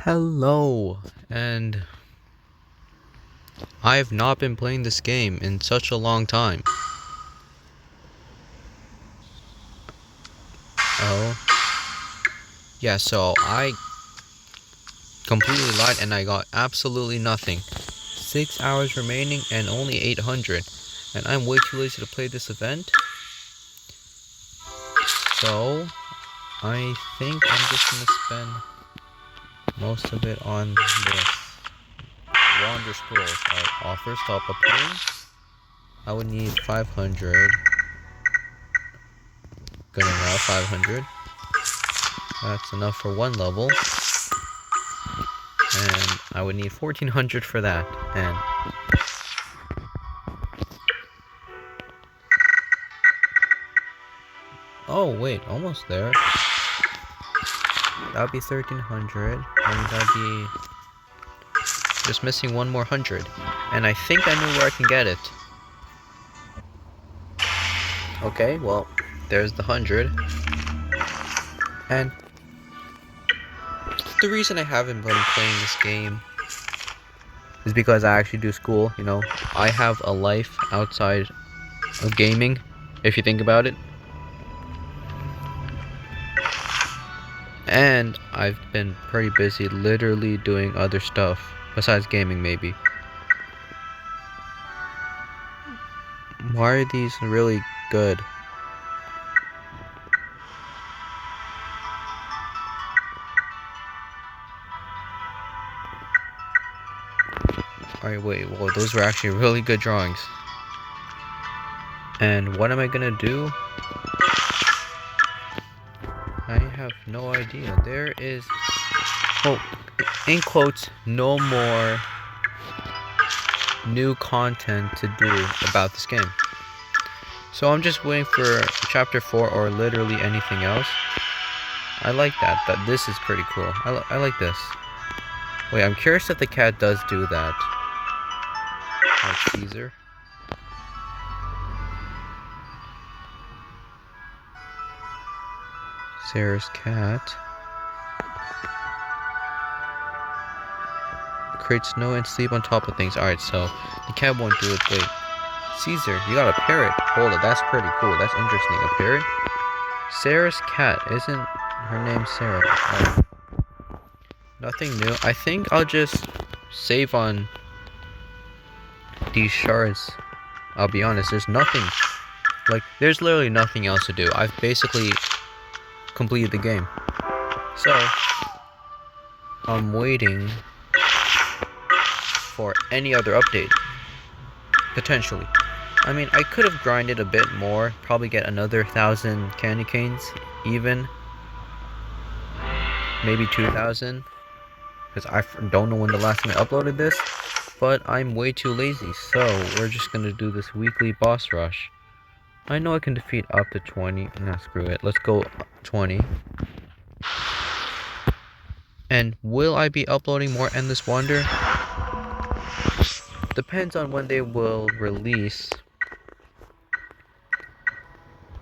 Hello, and I have not been playing this game in such a long time. Oh, yeah, so I completely lied and I got absolutely nothing. 6 hours remaining and only 800, and I'm way too lazy to play this event. So, I think I'm just gonna spend most of it on this. Wander Scrolls. I'll first stop up here. I would need 500. Good enough, 500. That's enough for one level. And I would need 1400 for that. And oh wait, almost there. That would be 1300. And that would be just missing one more 100. And I think I knew where I can get it. Okay, well, there's the 100. And the reason I haven't been playing this game is because I actually do school. You know, I have a life outside of gaming, if you think about it. And I've been pretty busy literally doing other stuff besides gaming, maybe. Why are these really good? Alright, wait, well, those were actually really good drawings. And what am I gonna do? I have no idea. There is, oh, in quotes, no more new content to do about this game. So I'm just waiting for chapter 4 or literally anything else. I like that, but this is pretty cool. I like this. Wait, I'm curious if the cat does do that. Like Caesar. Sarah's cat. Creates snow and sleep on top of things. Alright, so the cat won't do it. Wait. Caesar, you got a parrot. Hold it, that's pretty cool. That's interesting. A parrot? Sarah's cat. Isn't her name Sarah? Oh. Nothing new. I think I'll just save on these shards. I'll be honest, there's nothing. Like, there's literally nothing else to do. I've basically completed the game. So, I'm waiting for any other update. Potentially. I mean, I could have grinded a bit more. Probably get another 1,000 candy canes. Even. Maybe 2,000. Because I don't know when the last time I uploaded this. But I'm way too lazy. So, we're just going to do this weekly boss rush. I know I can defeat up to 20. Nah, screw it. Let's go 20. And will I be uploading more Endless Wander? Depends on when they will release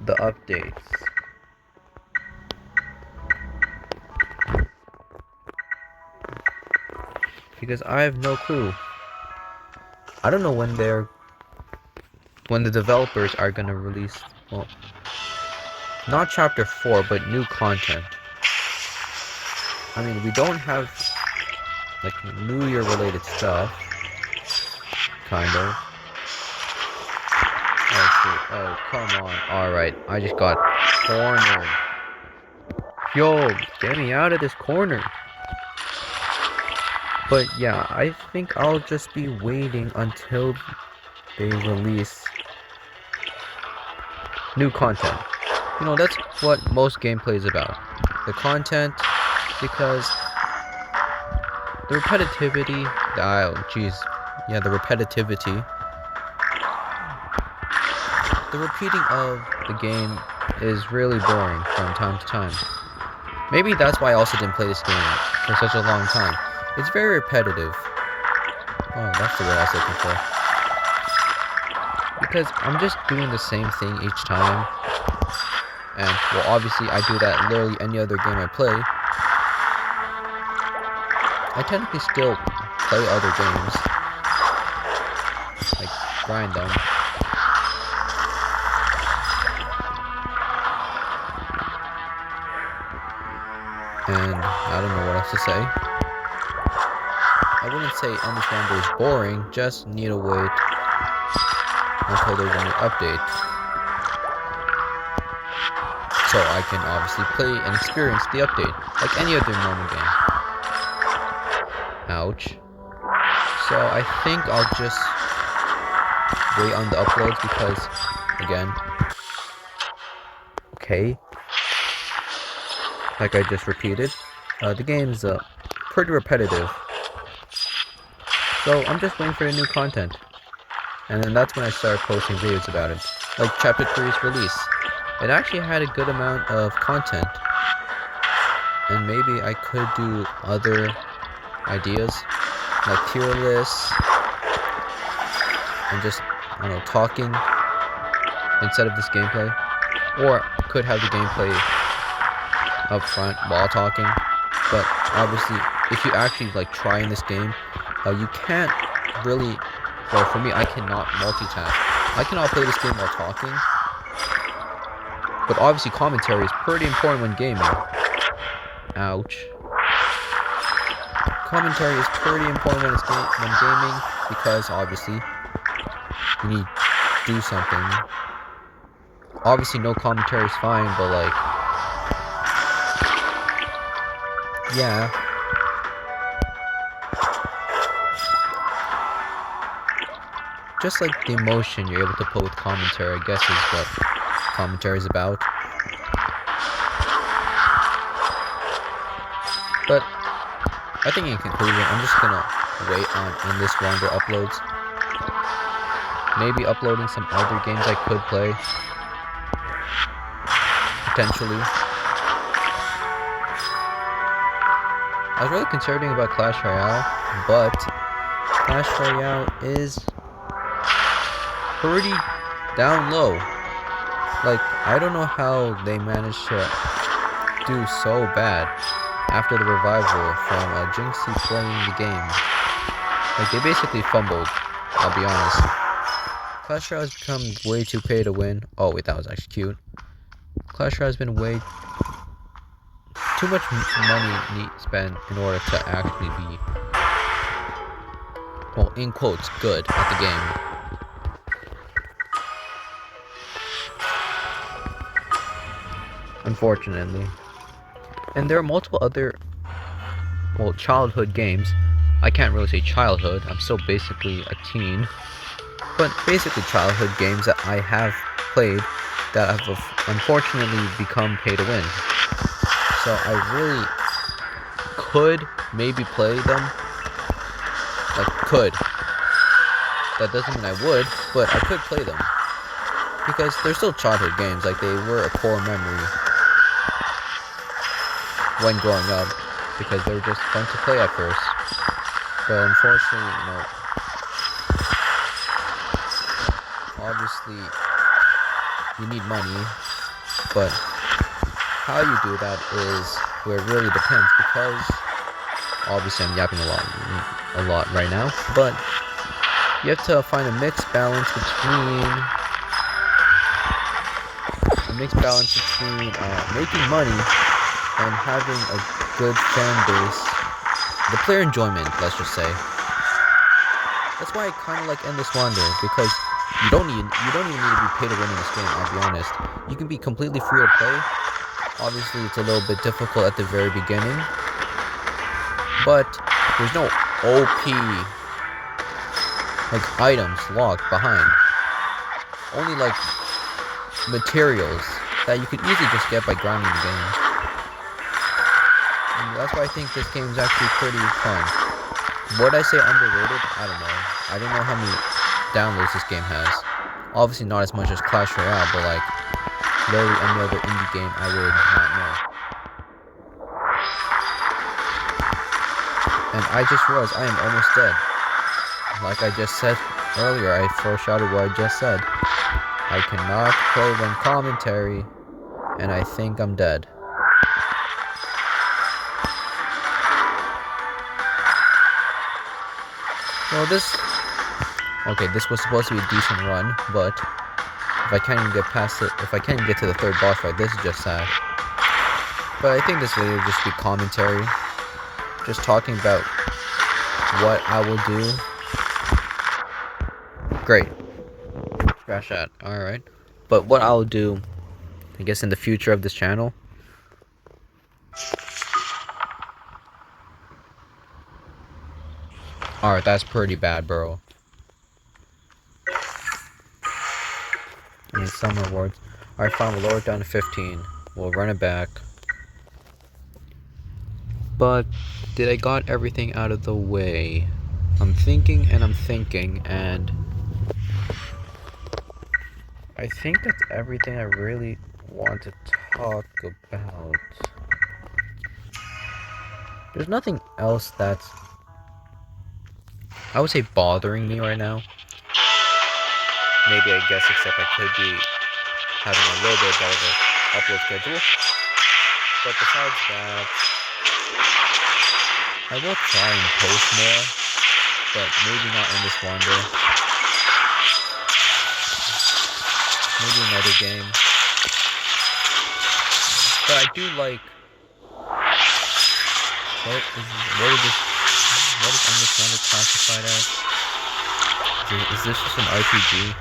the updates. Because I have no clue. I don't know when the developers are gonna release, well, not chapter 4, but new content. I mean, we don't have like New Year related stuff. Kind of. Oh, come on. Alright, I just got cornered. Yo, get me out of this corner. But yeah, I think I'll just be waiting until they release new content. You know, that's what most gameplay is about. The content, because the repetitivity, the repetitivity, the repeating of the game is really boring from time to time. Maybe that's why I also didn't play this game for such a long time. It's very repetitive. Oh, that's the word I was looking for. Because I'm just doing the same thing each time. And, well, obviously I do that literally any other game I play. I technically still play other games, like grind them. And I don't know what else to say. I wouldn't say Endless Wonder is boring, just need to wait until there's a new update. So I can obviously play and experience the update, like any other normal game. Ouch. So I think I'll just wait on the uploads because, again, okay, like I just repeated, the game's pretty repetitive. So I'm just waiting for the new content. And then that's when I started posting videos about it. Like Chapter 3's release. It actually had a good amount of content. And maybe I could do other ideas, like tier lists, and just, I don't know, talking instead of this gameplay. Or could have the gameplay up front while talking. But obviously, if you actually like try in this game, you can't really, well, for me, I cannot multitask. I cannot play this game while talking. But obviously commentary is pretty important when gaming. Ouch. Commentary is pretty important when gaming, because obviously you need to do something. Obviously no commentary is fine, but like, yeah. Just like the emotion you're able to put with commentary, I guess, is what commentary is about. But I think in conclusion, I'm just gonna wait on Endless Wonder uploads. Maybe uploading some other games I could play. Potentially. I was really considering about Clash Royale, but Clash Royale is pretty down low. Like, I don't know how they managed to do so bad after the revival from Jinxie playing the game. Like, they basically fumbled, I'll be honest. Clash Royale has become way too pay to win. Oh wait, that was actually cute. Clash Royale has been way too much money spent in order to actually be, well, in quotes, good at the game. Unfortunately. And there are multiple other, well, childhood games. I can't really say childhood, I'm still basically a teen. But basically childhood games that I have played that have unfortunately become pay to win. So I really could maybe play them. Like, could. That doesn't mean I would, but I could play them. Because they're still childhood games, like they were a core memory when growing up, because they were just fun to play at first. But unfortunately, you know, obviously you need money, but how you do that is where it really depends, because obviously I'm yapping a lot right now, but you have to find a mixed balance between making money and having a good fan base, the player enjoyment, let's just say. That's why I kind of like Endless Wonder, because you don't even need to be paid to win in this game, I'll be honest. You can be completely free to play. Obviously it's a little bit difficult at the very beginning, but there's no OP like items locked behind. Only like materials that you could easily just get by grinding the game. And that's why I think this game is actually pretty fun. Would I say underrated? I don't know. I don't know how many downloads this game has. Obviously not as much as Clash Royale, but like literally any other indie game I would not know. And I just realized I am almost dead. Like I just said earlier, I foreshadowed what I just said. I cannot play when commentary, and I think I'm dead. Well, this... Okay, this was supposed to be a decent run, but if I can't even get past it, if I can't even get to the third boss fight, this is just sad. But I think this video will just be commentary. Just talking about what I will do. Great. Scratch that. Alright. But what I'll do, I guess, in the future of this channel. Alright, that's pretty bad, bro. I need some rewards. Alright, fine, we'll lower it down to 15. We'll run it back. But did I got everything out of the way? I'm thinking, and I think that's everything I really want to talk about. There's nothing else that's, I would say, bothering me right now. Maybe, I guess, except I could be having a little bit better upload schedule. But besides that, I will try and post more, but maybe not in this wander. Maybe another game. But I do like... What is Endless Wonder classified as? Is this just an RPG?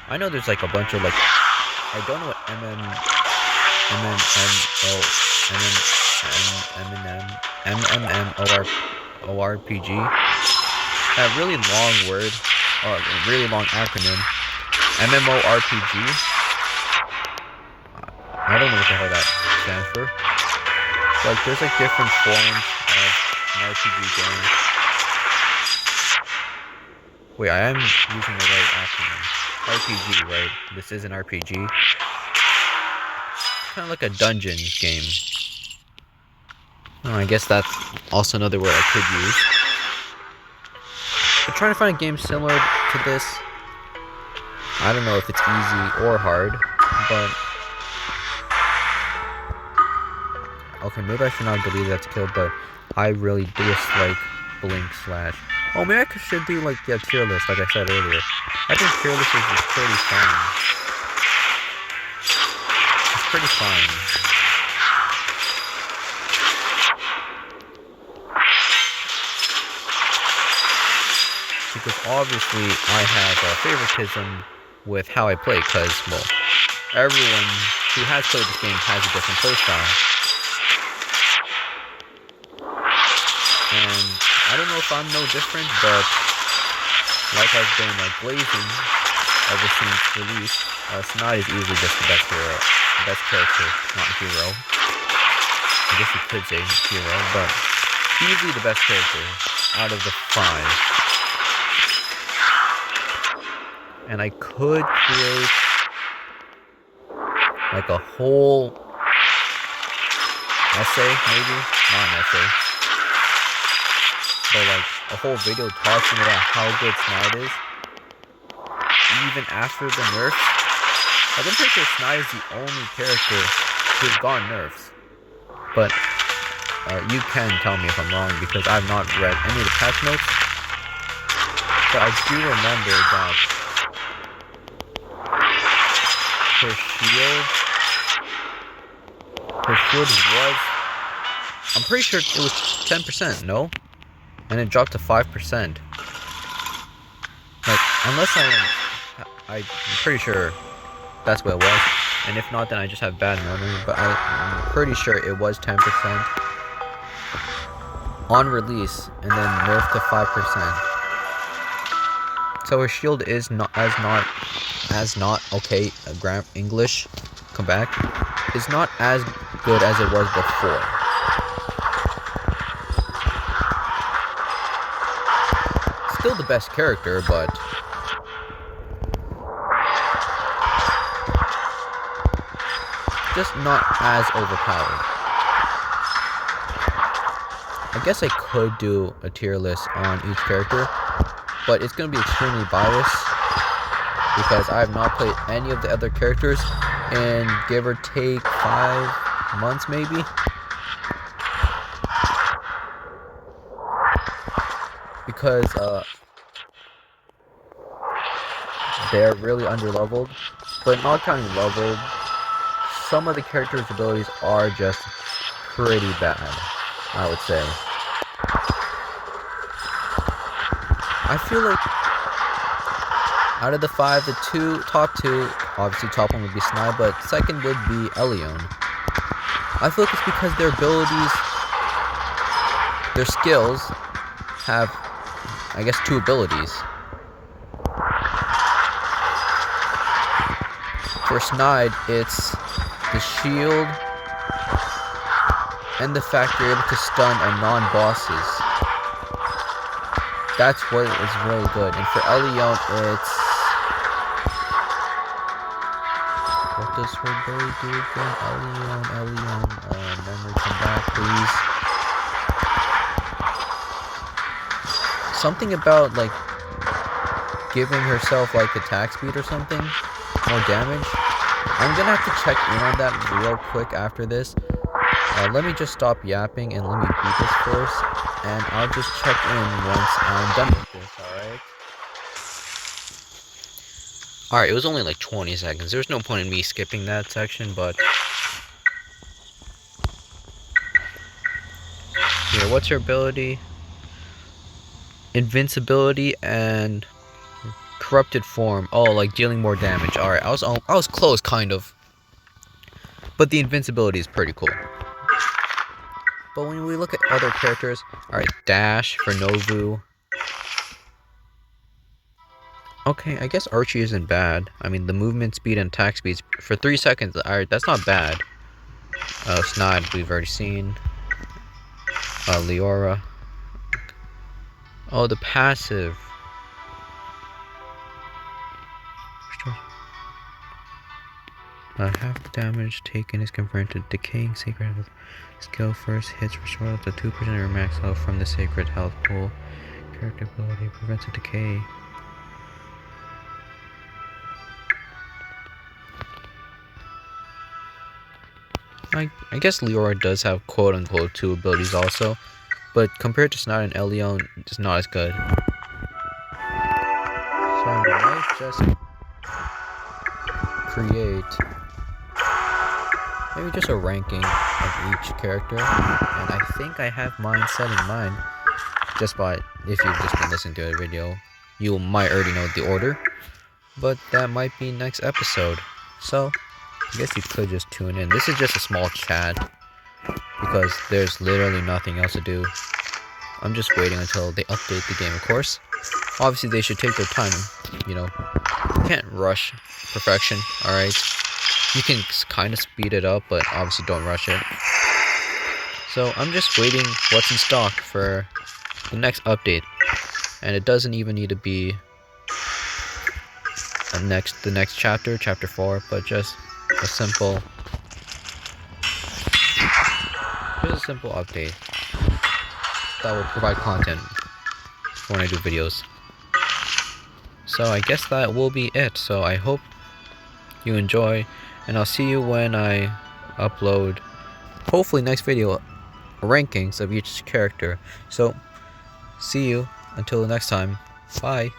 I know there's like a bunch of like... I don't know what MMORPG. That really long word, or really long acronym. MMORPG. I don't know what the hell that stands for. Like, there's like different forms of an RPG game. Wait, I am using the right acronym. RPG, right? This is an RPG. Kind of like a dungeons game. Oh, I guess that's also another word I could use. I'm trying to find a game similar to this. I don't know if it's easy or hard, but... Okay, maybe I should not delete that to kill, but I really dislike Blink Slash. Oh, maybe I should do like the tier list, like I said earlier. I think tier list is just pretty fun. It's pretty fun. Because obviously I have a favoritism with how I play, because, well, everyone who has played this game has a different playstyle. And I don't know if I'm no different, but like I've been like blazing ever since release, Snot is easily just the best hero, best character, not hero. I guess you could say hero, but easily the best character out of the 5. And I could create like a whole essay, maybe, not an essay, but like a whole video talking about how good Snot is, even after the nerfs. Like, I'm pretty sure Snot is the only character who's gotten nerfs, but you can tell me if I'm wrong, because I've not read any of the patch notes. But I do remember that her shield was, I'm pretty sure it was 10%, no? And it dropped to 5%. Like, unless I'm pretty sure that's what it was. And if not, then I just have bad memory. But I'm pretty sure it was 10% on release, and then nerfed to 5%. So her shield is not okay. English, come back. It's not as good as it was before. Still the best character, but just not as overpowered. I guess I could do a tier list on each character, but it's going to be extremely biased because I have not played any of the other characters in give or take 5 months maybe. because they're really underleveled. But not counting leveled, some of the characters' abilities are just pretty bad, I would say. I feel like out of the 5, the top two, obviously top one would be Snide, but second would be Elyon. I feel like it's because their abilities, their skills, have, I guess, 2 abilities. For Snide, it's the shield and the fact you're able to stun on non-bosses. That's what is really good. And for Elyon, it's... what does her ability do again? Elyon, memory, come back, please. Something about, like, giving herself, like, attack speed or something? More damage? I'm gonna have to check in on that real quick after this. Let me just stop yapping and let me beat this first, and I'll just check in once I'm done with this, alright? Alright, it was only like 20 seconds. There's no point in me skipping that section, but... here, what's her ability? Invincibility and... corrupted form. Oh, like dealing more damage. Alright, I was close, kind of. But the invincibility is pretty cool. But when we look at other characters, alright, Dash for Novu. Okay, I guess Archie isn't bad. I mean, the movement speed and attack speeds for 3 seconds, alright, that's not bad. Snide, we've already seen. Leora. Oh, the passive. Half damage taken is converted to decaying sacred health. Skill first hits restore up to 2% of your max health from the sacred health pool. Character ability prevents a decay. I guess Leora does have quote-unquote 2 abilities also, but compared to Snide and Elyon, it's not as good. So I might just create maybe just a ranking of each character, and I think I have mine set in mind. Just by, if you've just been listening to a video, you might already know the order, but that might be next episode. So I guess you could just tune in. This is just a small chat because there's literally nothing else to do. I'm just waiting until they update the game, of course. Obviously they should take their time, you know. You can't rush perfection, alright? You can kind of speed it up, but obviously don't rush it. So I'm just waiting what's in stock for the next update. And it doesn't even need to be the next chapter, chapter 4, but just a simple update that will provide content when I do videos. So I guess that will be it. So I hope you enjoy, and I'll see you when I upload, hopefully next video, rankings of each character. So see you until the next time. Bye.